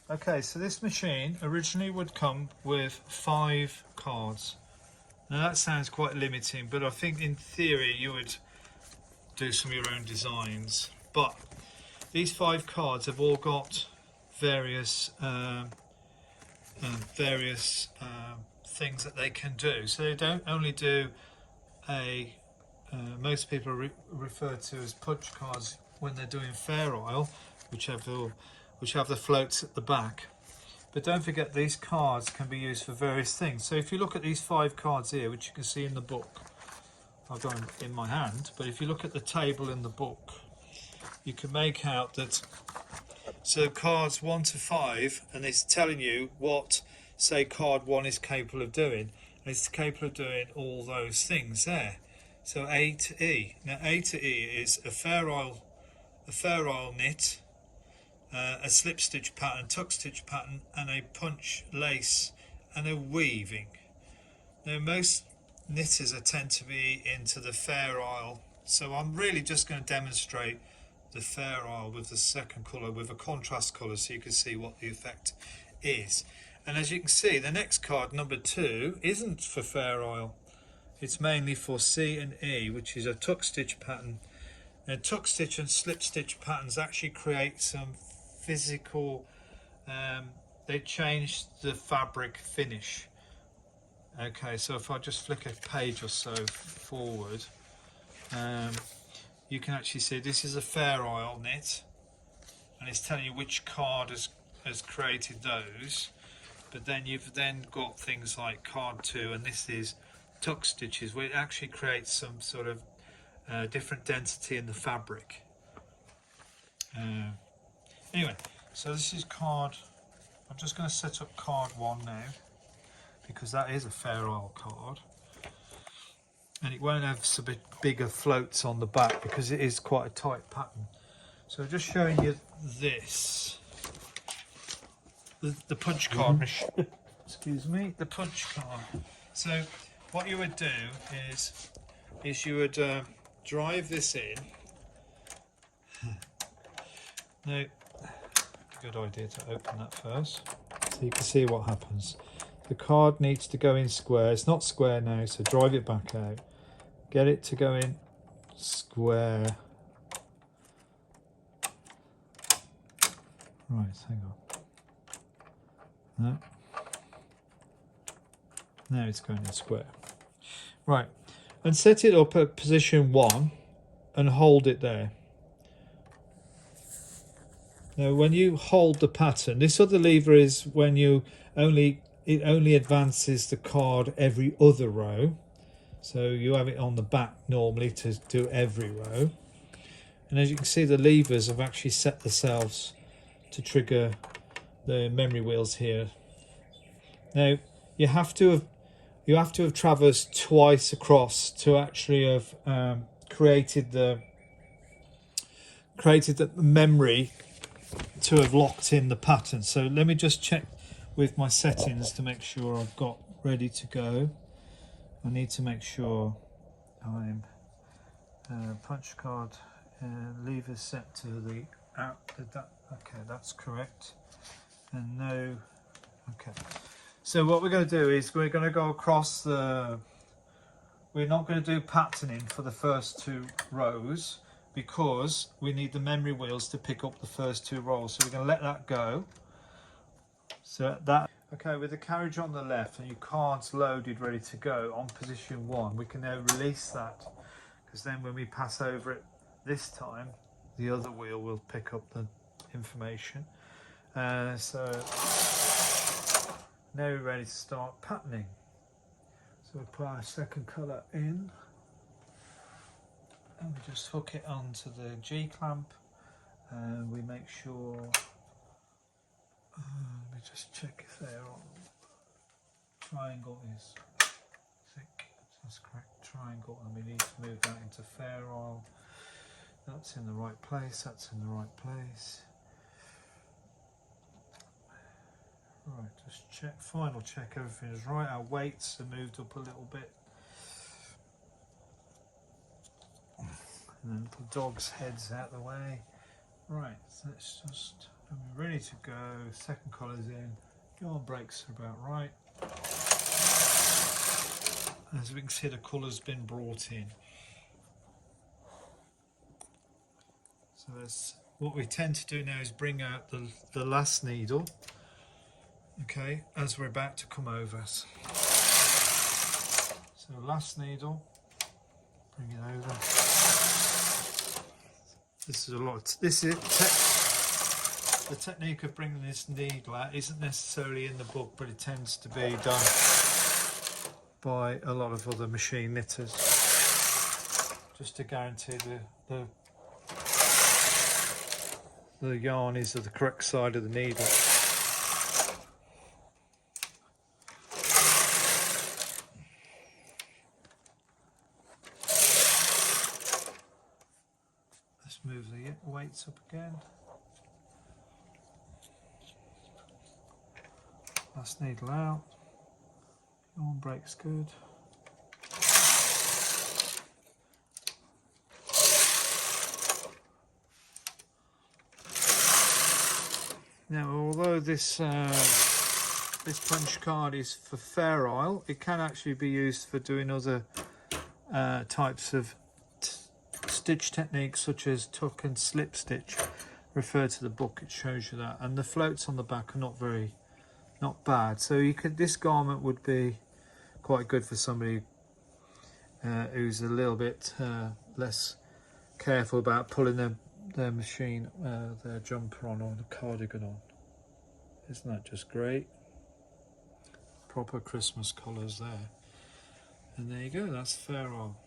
Okay, so this machine originally would come with 5 cards. Now that sounds quite limiting, but I think in theory you would do some of your own designs. But these 5 cards have all got various things that they can do. So they don't only do a most people refer to as punch cards when they're doing fair oil, which have the floats at the back. But don't forget, these cards can be used for various things. So if you look at these 5 cards here, which you can see in the book, I've got them in my hand, but if you look at the table in the book, you can make out that, so cards 1 to 5, and it's telling you what, say, card 1 is capable of doing. And it's capable of doing all those things there. So A to E. Now A to E is a fair oil knit, a slip stitch pattern, tuck stitch pattern, and a punch lace and a weaving. Now most knitters tend to be into the fair oil, so I'm really just going to demonstrate the fair oil with the second colour with a contrast colour so you can see what the effect is. And as you can see, the next card, number 2, isn't for fair oil. It's mainly for C and E, which is a tuck stitch pattern. And tuck stitch and slip stitch patterns actually create some physical, they change the fabric finish. Okay, so if I just flick a page or so forward, you can actually see this is a fair oil knit, and it's telling you which card has created those. But then you've then got things like card 2, and this is tuck stitches, where it actually creates some sort of different density in the fabric. Anyway, so this is card, I'm just going to set up card 1 now, because that is a fair oil card, and it won't have some bit bigger floats on the back because it is quite a tight pattern. So just showing you this, the punch card machine. Excuse me, the punch card. So what you would do is you would drive this in. Now, good idea to open that first so you can see what happens. The card needs to go in square. It's not square now, so drive it back out. Get it to go in square. Right, hang on. No. Now it's going in square. Right, and set it up at position 1 and hold it there. Now when you hold the pattern, this other lever is when it only advances the card every other row. So you have it on the back normally to do every row. And as you can see, the levers have actually set themselves to trigger the memory wheels here. Now you have to have traversed twice across to actually have created the memory to have locked in the pattern. So let me just check with my settings to make sure I've got ready to go. I need to make sure I'm punch card lever set to the out. Okay, that's correct. And no. Okay. So what we're going to do is we're going to go across the. We're not going to do patterning for the first 2 rows, because we need the memory wheels to pick up the first 2 rows. So we're going to let that go. So that, okay, with the carriage on the left and your cards loaded ready to go on position 1, we can now release that, because then when we pass over it this time, the other wheel will pick up the information. So now we're ready to start patterning. So we put our second colour in. And we just hook it onto the G-clamp, and we make sure, let me just check if they're on. Triangle is thick, that's correct, triangle, and we need to move that into fair oil. That's in the right place, that's in the right place. Right, just check, final check, everything is right. Our weights are moved up a little bit. And then the dog's head's out of the way. Right, so let's just And we're ready to go. Second colour's in. Yarn breaks are about right. As we can see, the colour's been brought in. So that's what we tend to do now, is bring out the last needle, okay, as we're about to come over. So last needle, bring it over. This is a lot. This is the technique of bringing this needle out isn't necessarily in the book, but it tends to be done by a lot of other machine knitters, just to guarantee the yarn is of the correct side of the needle. Let's move the weights up again. Last needle out. Yarn breaks good. Now, although this punch card is for Fair Isle, it can actually be used for doing other types of stitch techniques, such as tuck and slip stitch. Refer to the book, it shows you that. And the floats on the back are not bad. So you could, this garment would be quite good for somebody who's a little bit less careful about pulling their machine, their jumper on, or the cardigan on. Isn't that just great? Proper Christmas colours there. And there you go, that's Fair Isle.